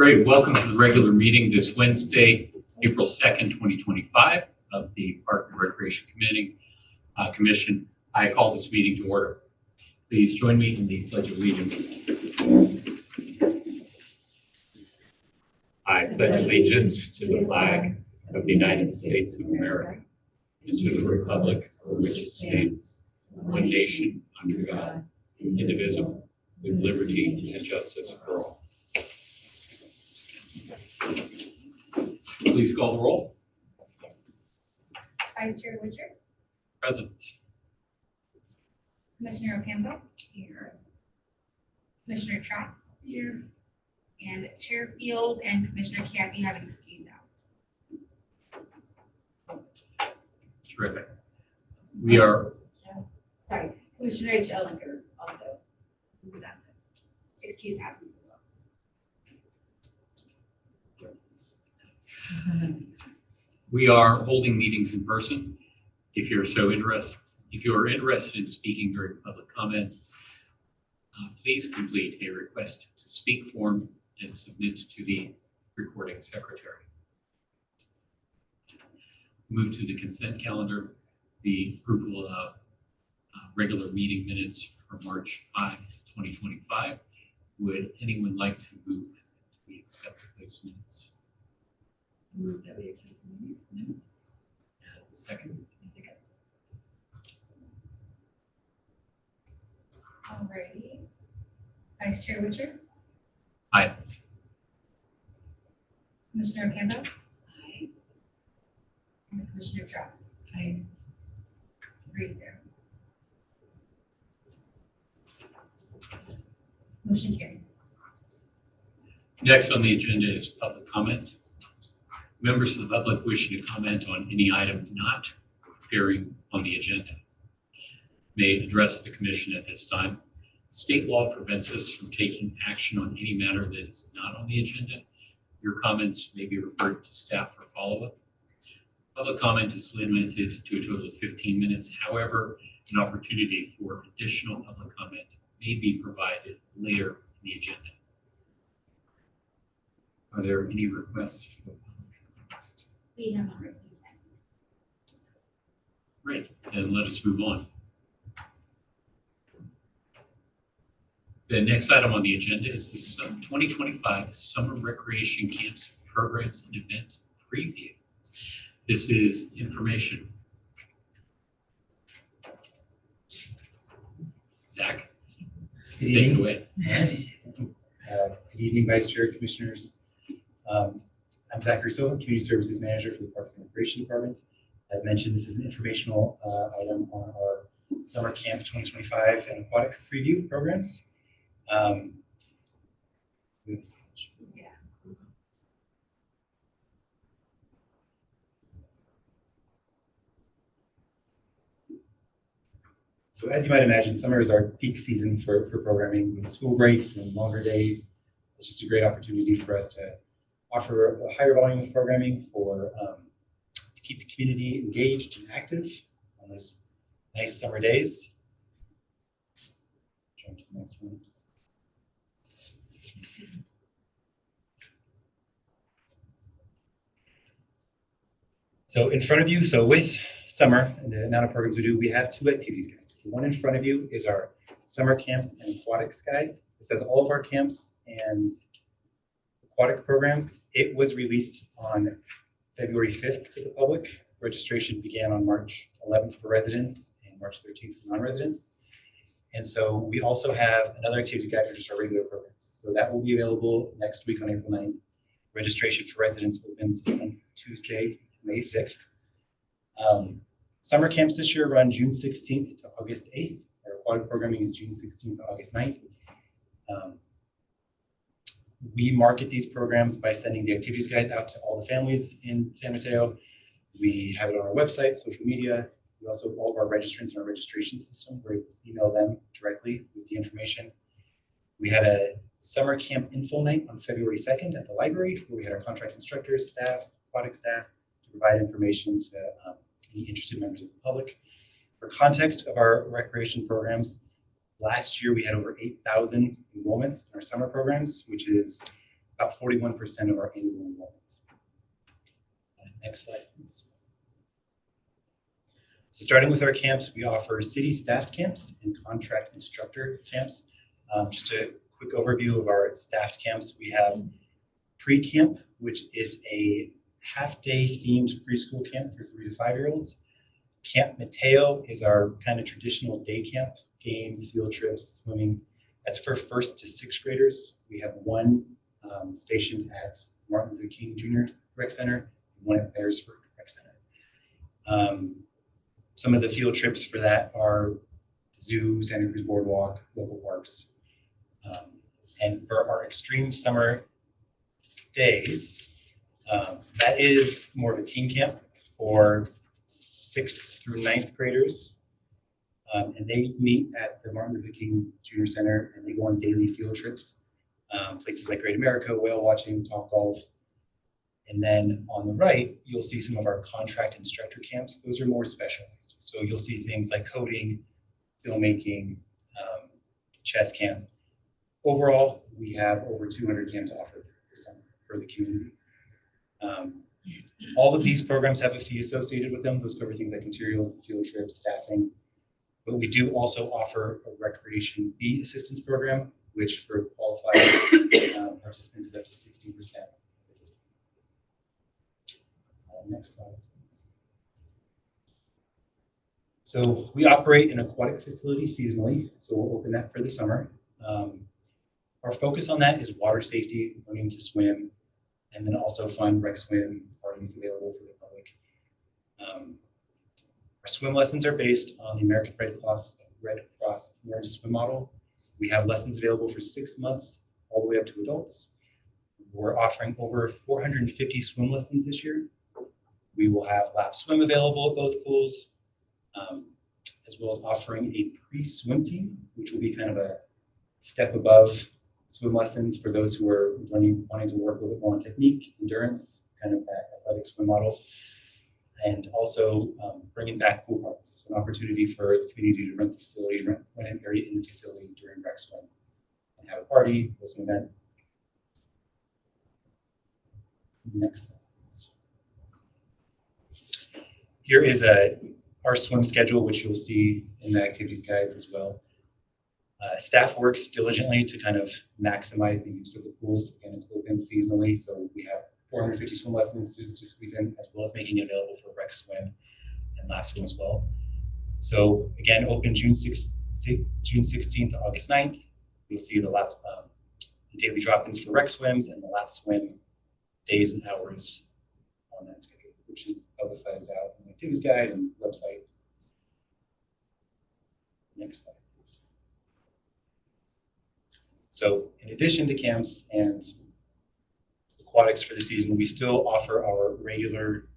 Great. Welcome to the regular meeting this Wednesday, April 2nd, 2025 of the Park and Recreation Commission. I call this meeting to order. Please join me in the Pledge of Allegiance. I pledge allegiance to the flag of the United States of America and to the republic for which it stands, one nation under God, indivisible, with liberty and justice for all. Please call the roll. Vice Chair Witcher. Present. Commissioner Ocampo. Here. Commissioner Trott. Here. And Chair Field and Commissioner Chiappi have an excuse out. Terrific. We are. Sorry, Commissioner Jelliker also, who was absent. Excuse absence as well. We are holding meetings in person. If you're interested in speaking during public comment, please complete a request to speak form and submit to the recording secretary. Move to the consent calendar, the approval of regular meeting minutes for March 5, 2025. Would anyone like to move that we accept those minutes? Move that we accept the minutes. And a second. Alrighty. Vice Chair Witcher. Aye. Commissioner Ocampo. Aye. And Commissioner Trott. Aye. 3-0. Motion carries. Next on the agenda is public comment. Members of the public wishing to comment on any item not appearing on the agenda may address the commission at this time. State law prevents us from taking action on any matter that is not on the agenda. Your comments may be referred to staff for follow-up. Public comment is limited to a total of 15 minutes. However, an opportunity for additional public comment may be provided later in the agenda. Are there any requests for public comment? We have not received that. Great, then let us move on. The next item on the agenda is the 2025 Summer Recreation Camps, Programs, and Events Preview. This is information. Zach, take it away. Good evening, Vice Chair, Commissioners. I'm Zachary Silva, Community Services Manager for the Parks and Recreation Department. As mentioned, this is an informational item on our Summer Camp 2025 and Aquatic Preview programs. So as you might imagine, summer is our peak season for programming with school breaks and longer days. It's just a great opportunity for us to offer a higher volume of programming to keep the community engaged and active on those nice summer days. Jump to the next one. So in front of you, so with summer and the amount of programs we do, we have two activities guides. The one in front of you is our Summer Camps and Aquatics Guide. It says all of our camps and aquatic programs. It was released on February 5th to the public. Registration began on March 11th for residents and March 13th for non-residents. And so we also have another activity guide for just our regular programs. So that will be available next week on April 9th. Registration for residents opens on Tuesday, May 6th. Summer camps this year run June 16th to August 8th. Our aquatic programming is June 16th to August 9th. We market these programs by sending the activities guide out to all the families in San Mateo. We have it on our website, social media. We also have all of our registrants in our registration system. We're able to email them directly with the information. We had a summer camp info night on February 2nd at the library, where we had our contract instructors, staff, aquatic staff, to provide information to any interested members of the public. For context of our recreation programs, last year we had over 8,000 enrollments in our summer programs, which is about 41% of our annual enrollment. Next slide, please. So starting with our camps, we offer city staff camps and contract instructor camps. Just a quick overview of our staffed camps. We have pre-camp, which is a half-day themed preschool camp for 3 to 5-year-olds. Camp Mateo is our kind of traditional day camp, games, field trips, swimming. That's for 1st to 6th graders. We have one stationed at Martin Luther King Jr. Rec Center, and one at Beresford Rec Center. Some of the field trips for that are zoo, Santa Cruz Boardwalk, local parks. And for our extreme summer days, that is more of a teen camp for 6th through 9th graders. And they meet at the Martin Luther King Jr. Center, and they go on daily field trips. Places like Great America, whale watching, Topgolf. And then on the right, you'll see some of our contract instructor camps. Those are more specialized. So you'll see things like coding, filmmaking, chess camp. Overall, we have over 200 camps offered this summer for the community. All of these programs have a fee associated with them. Those cover things like materials, field trips, staffing. But we do also offer a recreation fee assistance program, which for qualified participants is up to 60%. Next slide, please. So we operate an aquatic facility seasonally, so we'll open that for the summer. Our focus on that is water safety, learning to swim, and then also fun rec swim parties available for the public. Our swim lessons are based on the American Red Cross Learn to Swim model. We have lessons available for 6 months all the way up to adults. We're offering over 450 swim lessons this year. We will have lap swim available at both pools, as well as offering a pre-swim team, which will be kind of a step above swim lessons for those who are wanting to work a little bit more on technique, endurance, kind of that athletic swim model. And also bringing back pool parties. So an opportunity for the community to rent the facility, rent an area in the facility during rec swim, and have a party, host an event. Next slide, please. Here is our swim schedule, which you'll see in the activities guides as well. Staff works diligently to kind of maximize the use of the pools. Again, it's open seasonally, so we have 450 swim lessons to squeeze in, as well as making it available for rec swim and lap swim as well. So again, open June 16th to August 9th. You'll see the daily drop-ins for rec swims and the lap swim days and hours on that schedule, which is publicized out in the activities guide and website. Next slide, please. So in addition to camps and aquatics for the season, we still offer our regular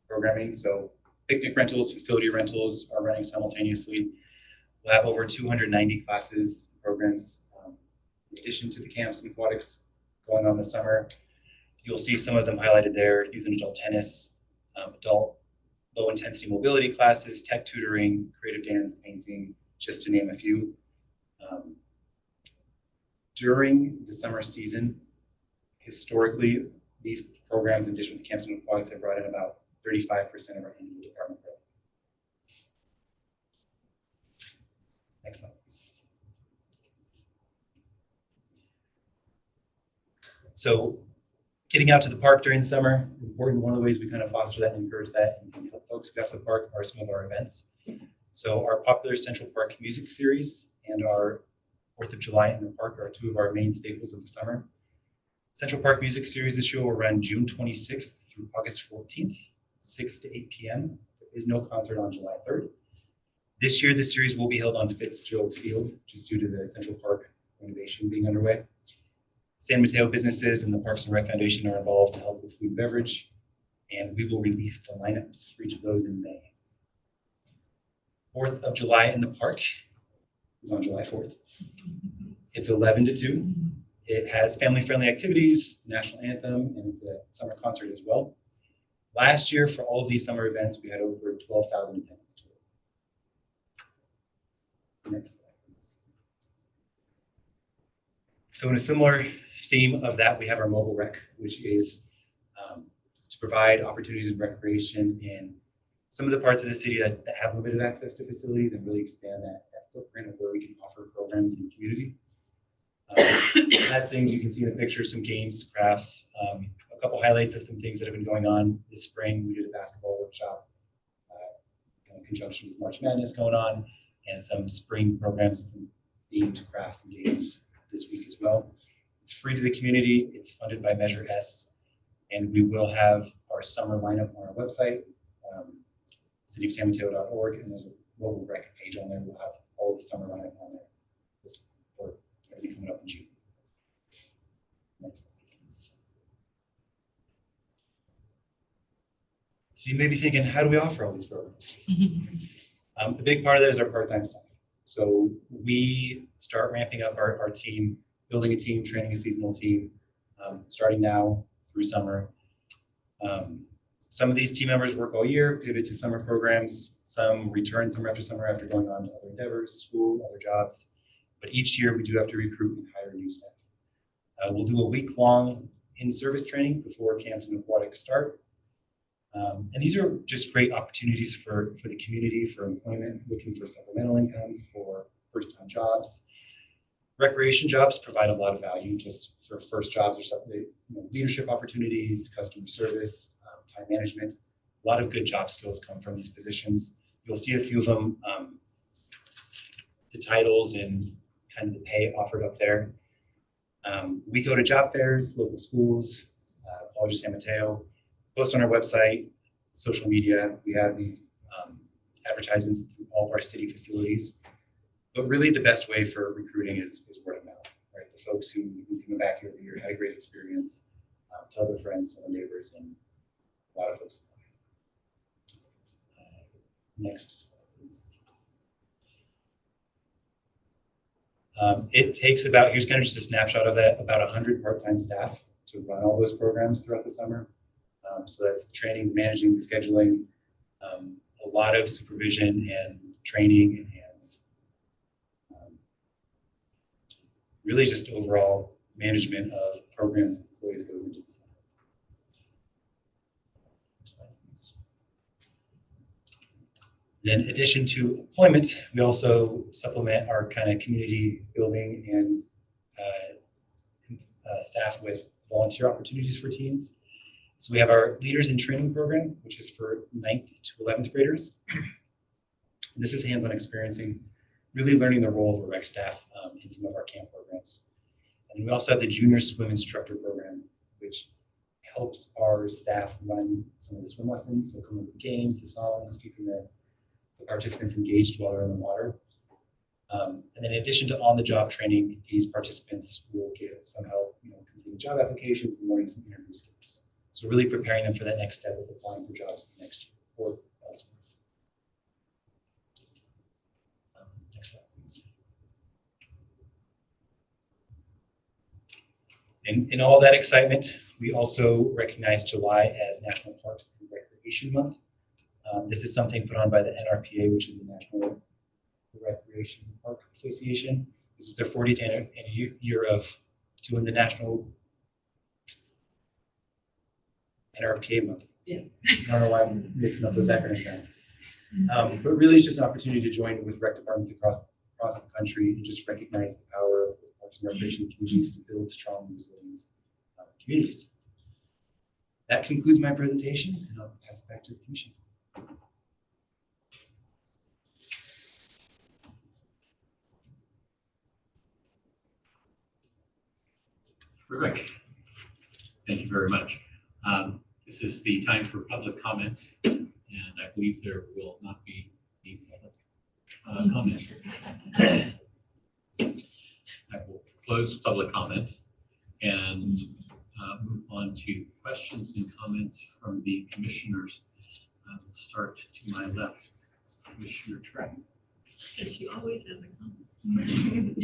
programming. So picnic rentals, facility rentals are running simultaneously. We'll have over 290 classes, programs, in addition to the camps and aquatics going on this summer. You'll see some of them highlighted there: youth and adult tennis, adult low intensity mobility classes, tech tutoring, creative dance, painting, just to name a few. During the summer season, historically, these programs, in addition to camps and aquatics, have brought in about 35% of our annual department growth. Next slide, please. So getting out to the park during the summer, important. One of the ways we kind of foster that and encourage that and help folks get out to the park are some of our events. So our popular Central Park music series and our 4th of July in the Park are two of our main staples of the summer. Central Park Music Series this year will run June 26th through August 14th, 6 to 8 p.m. There is no concert on July 3rd. This year, the series will be held on Fitzgerald Field, just due to the Central Park renovation being underway. San Mateo businesses and the Parks and Rec Foundation are involved to help with food and beverage, and we will release the lineups for each of those in May. 4th of July in the Park is on July 4th. It's 11 to 2. It has family-friendly activities, national anthem, and it's a summer concert as well. Last year, for all of these summer events, we had over 12,000 attendance total. Next slide, please. So in a similar theme of that, we have our mobile rec, which is to provide opportunities of recreation in some of the parts of the city that have limited access to facilities and really expand that footprint of where we can offer programs in the community. As things you can see in the picture, some games, crafts, a couple highlights of some things that have been going on this spring. We did a basketball workshop in conjunction with March Madness going on, and some spring programs themed crafts and games this week as well. It's free to the community. It's funded by Measure S, and we will have our summer lineup on our website, cityofsanmateo.org, and there's a mobile rec page on there. We'll have all the summer lineup on there. This for everything coming up in June. Next slide, please. So you may be thinking, how do we offer all these programs? The big part of that is our part-time staff. So we start ramping up our team, building a team, training a seasonal team, starting now through summer. Some of these team members work all year, pivot to summer programs. Some return summer after going on to other endeavors, school, other jobs. But each year we do have to recruit and hire new staff. We'll do a week-long in-service training before camps and aquatics start. And these are just great opportunities for the community, for employment, looking for supplemental income, for first-time jobs. Recreation jobs provide a lot of value just for first jobs or something, leadership opportunities, customer service, time management. A lot of good job skills come from these positions. You'll see a few of them, the titles and kind of the pay offered up there. We go to job fairs, local schools, College of San Mateo, post on our website, social media. We have these advertisements through all of our city facilities. But really the best way for recruiting is word of mouth, right? The folks who come back every year had a great experience, tell their friends, tell their neighbors, and a lot of folks. Next slide, please. It takes about, here's kind of just a snapshot of that, about 100 part-time staff to run all those programs throughout the summer. So that's the training, managing, the scheduling, a lot of supervision and training, and really just overall management of programs and employees goes into the summer. Next slide, please. Then in addition to employment, we also supplement our kind of community building and staff with volunteer opportunities for teens. So we have our Leaders in Training program, which is for 9th to 11th graders. This is hands-on experiencing, really learning the role of a rec staff in some of our camp programs. And we also have the Junior Swim Instructor program, which helps our staff run some of the swim lessons, so coming up with the games, the songs, keeping the participants engaged while they're in the water. And then in addition to on-the-job training, these participants will get some help, completing job applications and learning some interview skills. So really preparing them for that next step of applying for jobs the next year or elsewhere. Next slide, please. In all that excitement, we also recognize July as National Parks and Recreation Month. This is something put on by the NRPA, which is the National Recreation Park Association. This is their 40th year of doing the National NRPA month. Yeah. I don't know why I'm mixing up those acronyms now. But really it's just an opportunity to join with rec departments across the country and just recognize the power of parks and recreation communities to build strong, resilient communities. That concludes my presentation, and I'll pass it back to the commission. Terrific. Thank you very much. This is the time for public comment, and I believe there will not be any public comment. I will close public comment and move on to questions and comments from the commissioners. I will start to my left. Commissioner Trapp. Yes, you always have a comment.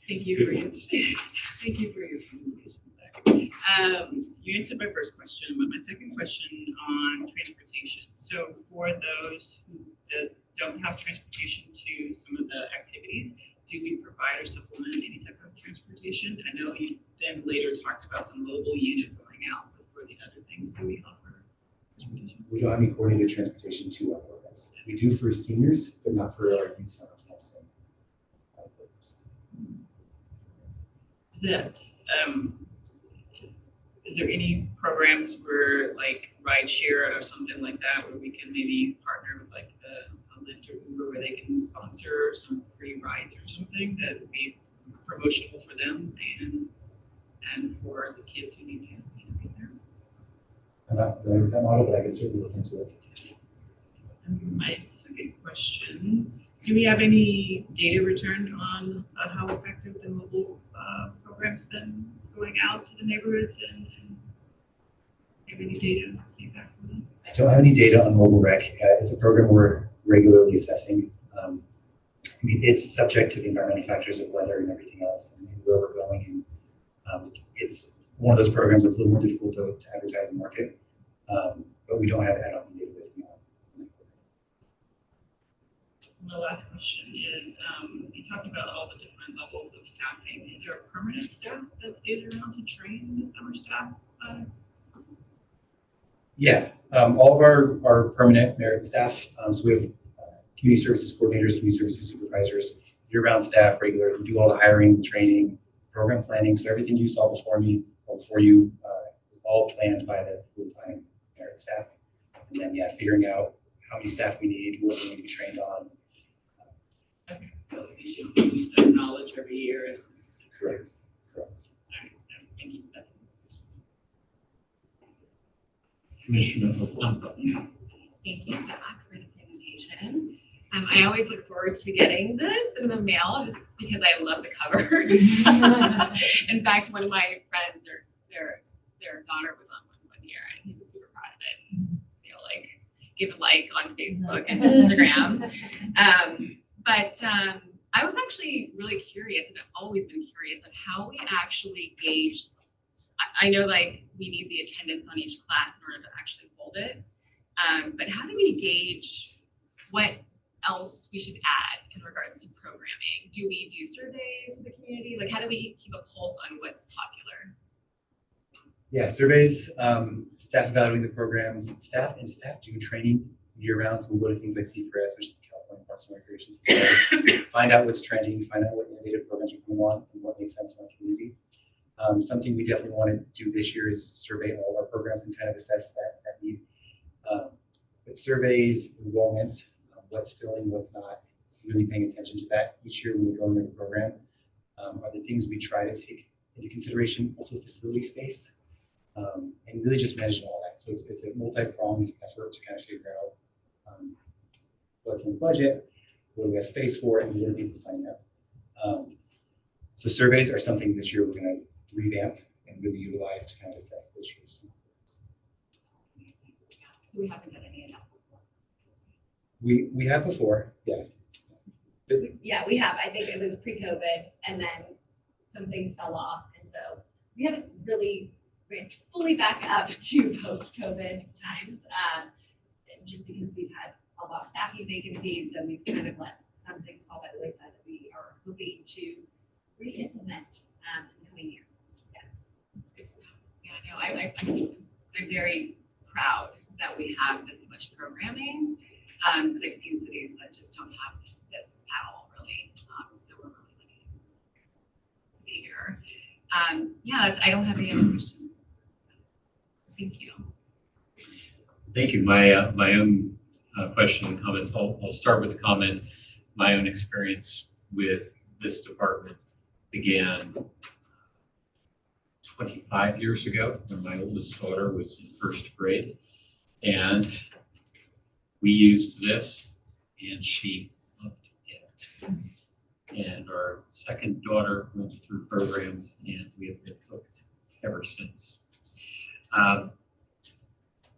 Thank you for your, thank you for your communication. You answered my first question, but my second question on transportation. So for those who don't have transportation to some of the activities, do we provide or supplement any type of transportation? I know you then later talked about the mobile unit going out, but for the other things, do we offer transportation? We don't have any coordinated transportation to our programs. We do for seniors, but not for our youth summer camps and programs. That's, is there any programs where like rideshare or something like that, where we can maybe partner with like a Lyft or Uber where they can sponsor some free rides or something that would be promotional for them and for the kids who need to be there? I'm not familiar with that model, but I can certainly look into it. My second question, do we have any data returned on how effective the mobile program's been going out to the neighborhoods and have any data feedback from them? I don't have any data on mobile rec. It's a program we're regularly assessing. I mean, it's subject to the environmental factors of weather and everything else and where we're going. And it's one of those programs that's a little more difficult to advertise and market, but we don't have add-on data with me on. My last question is, you talked about all the different levels of staffing. Is there a permanent staff that stays around to train the summer staff? Yeah, all of our permanent merit staff. So we have community services coordinators, community services supervisors, year-round staff, regular. We do all the hiring, training, program planning. So everything you saw before me or before you is all planned by the full-time merit staff. And then, yeah, figuring out how many staff we need, what we need to be trained on. Okay, so you should use that knowledge every year. Correct. All right, thank you. That's it. Commissioner Ocampo. Thank you, Zach, for the presentation. I always look forward to getting this in the mail just because I love the covers. In fact, one of my friends, their daughter was on one year, and he was super proud of it. You know, like give a like on Facebook and Instagram. But I was actually really curious, and I've always been curious, on how we actually gauge. I know like we need the attendance on each class in order to actually hold it, but how do we gauge what else we should add in regards to programming? Do we do surveys with the community? Like how do we keep a pulse on what's popular? Yeah, surveys, staff evaluating the programs, staff do training year-round. So we'll go to things like CPRS, which is the California Parks and Recreation Society, find out what's trending, find out what innovative programs are going on and what makes sense in our community. Something we definitely want to do this year is survey all our programs and kind of assess that need. But surveys, enrollment, what's filling, what's not, really paying attention to that each year when we go into the program are the things we try to take into consideration. Also facility space and really just managing all that. So it's a multi-pronged effort to kind of figure out what's in the budget, what do we have space for, and what are people signing up. So surveys are something this year we're going to revamp and really utilize to kind of assess those issues. So we haven't done any of that before. We have before, yeah. Yeah, we have. I think it was pre-COVID and then some things fell off. And so we haven't really ramped fully back up to post-COVID times, just because we've had a lot of staffing vacancies. So we've kind of let some things fall by the wayside that we are hoping to re-implement in the coming year. Yeah, no, I'm very proud that we have this much programming, because I've seen cities that just don't have this at all, really. So we're really lucky to be here. Yeah, I don't have any other questions. Thank you. Thank you. My own question and comments. I'll start with a comment. My own experience with this department began 25 years ago when my oldest daughter was in first grade, and we used this, and she loved it. And our second daughter went through programs, and we have been hooked ever since.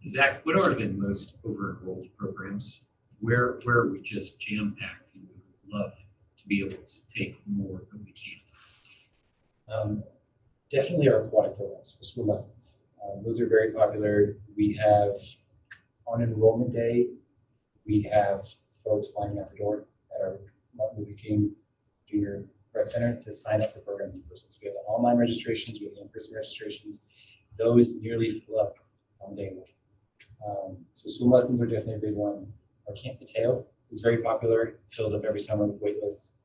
Zach, what are the most over-enrolled programs? Where are we just jam-packed, and we would love to be able to take more, but we can't? Definitely our aquatic programs for school lessons. Those are very popular. We have on enrollment day, we have folks lining up the door at our Martin Luther King Junior Rec Center to sign up for programs in person. So we have the online registrations, we have the in-person registrations. Those nearly fill up on day one. So swim lessons are definitely a big one. Our Camp Mateo is very popular, fills up every summer with wait lists.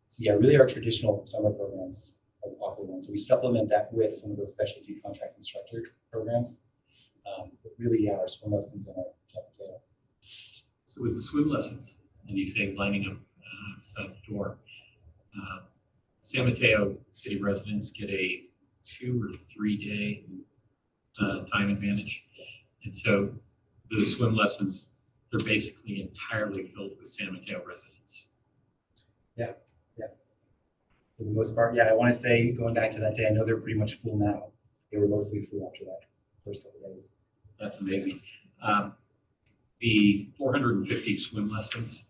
So yeah, really our traditional summer programs are the popular ones. So we supplement that with some of the specialty contract instructor programs. But really, yeah, our swim lessons and our Camp Mateo. So with the swim lessons, and you say lining up outside the door, San Mateo city residents get a 2 or 3 day time advantage. And so the swim lessons, they're basically entirely filled with San Mateo residents. For the most part, yeah, I want to say, going back to that day, I know they're pretty much full now. They were mostly full after that first couple of days. That's amazing. The 450 swim lessons,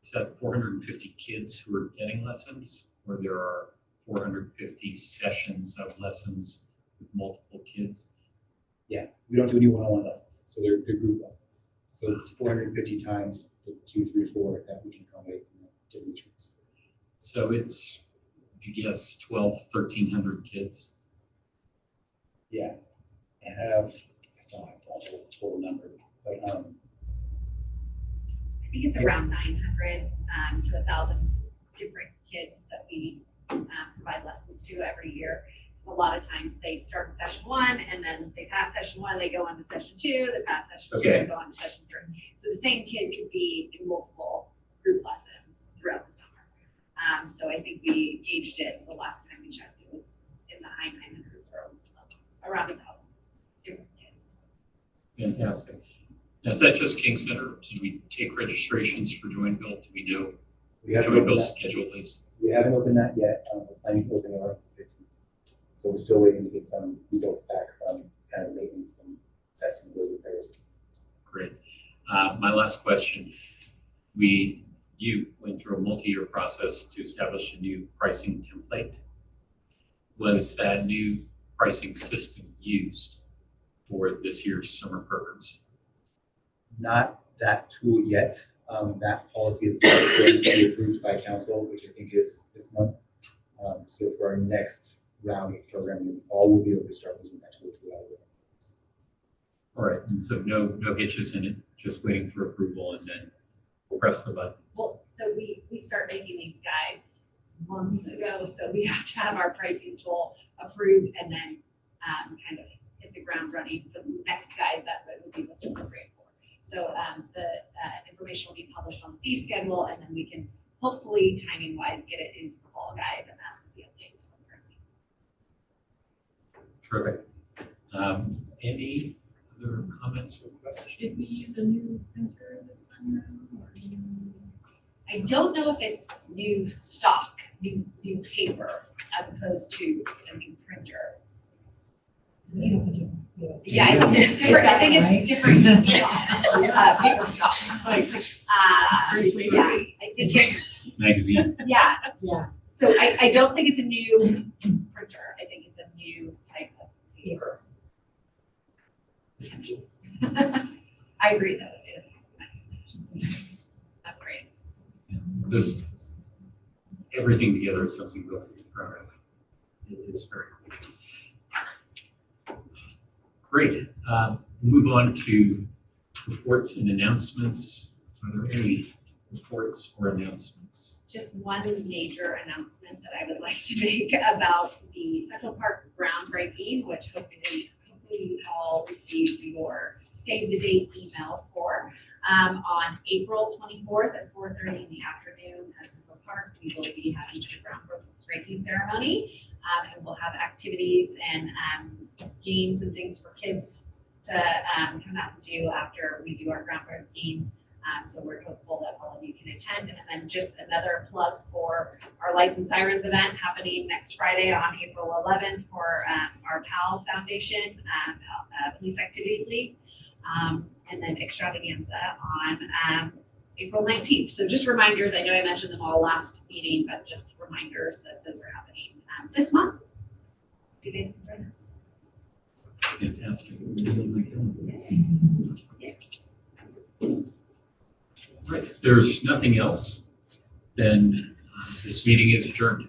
is that 450 kids who are getting lessons, or there are 450 sessions of lessons with multiple kids? Yeah, we don't do any one-on-one lessons, so they're group lessons. So it's 450 times the 2, 3, 4 that we can accommodate in different groups. So it's, if you guess, 1,300 kids. Yeah, I don't have the total number, but I think it's around 900 to 1,000 different kids that we provide lessons to every year. So a lot of times they start in session 1 and then they pass session 1, they go on to session 2, they pass session 2, Okay. they go on to session 3. So the same kid could be in multiple group lessons throughout the summer. So I think we gauged it the last time we checked, it was in the high 900s or around 1,000 different kids. Fantastic. Now, is that just King Center? Did we take registrations for Joinville? Do we know we haven't Joinville's opened that, schedule is? we haven't opened that yet. We're planning to open it on the 15th. So we're still waiting to get some results back from kind of maintenance and testing the repairs. Great. My last question. You went through a multi-year process to establish a new pricing template. Was that new pricing system used for this year's summer programs? Not that tool yet. That policy itself is going to be approved by council, which I think is this month. So for our next round of programming in the fall, we'll be able to start using that tool to evaluate. All right, and so no hitches in it, just waiting for approval and then press the button. Well, so we start making these guides months ago, so we have to have our pricing tool approved and then kind of hit the ground running for the next guide that would be most appropriate for. So the information will be published on the fee schedule, and then we can hopefully timing wise get it into the fall guide and the updates for the pricing. Terrific. Any other comments or questions? Did we use a new printer this time around? Or I don't know if it's new stock, new paper, as opposed to a new printer. Yeah, I think it's different. I think it's different stock, paper stock. Yeah, I think it's, Magazine. yeah. Yeah. So I don't think it's a new printer. I think it's a new type of paper. I agree though, it's nice. That's great. This, everything together is something really proud of. It is very cool. Great. Move on to reports and announcements. Are there any reports or announcements? Just one major announcement that I would like to make about the Central Park groundbreaking, which hopefully you all received your save the date email for. On April 24th at 4:30 in the afternoon at Central Park, we will be having the groundbreaking ceremony. And we'll have activities and games and things for kids to come out and do after we do our groundbreaking. So we're hopeful that all of you can attend. And then just another plug for our Lights and Sirens event happening next Friday on April 11th for our PAL Foundation Police Activities League. And then extravaganza on April 19th. So just reminders, I know I mentioned them all last meeting, but just reminders that those are happening this month. You guys can join us. Fantastic. Yes. Right, if there's nothing else, then This meeting is adjourned.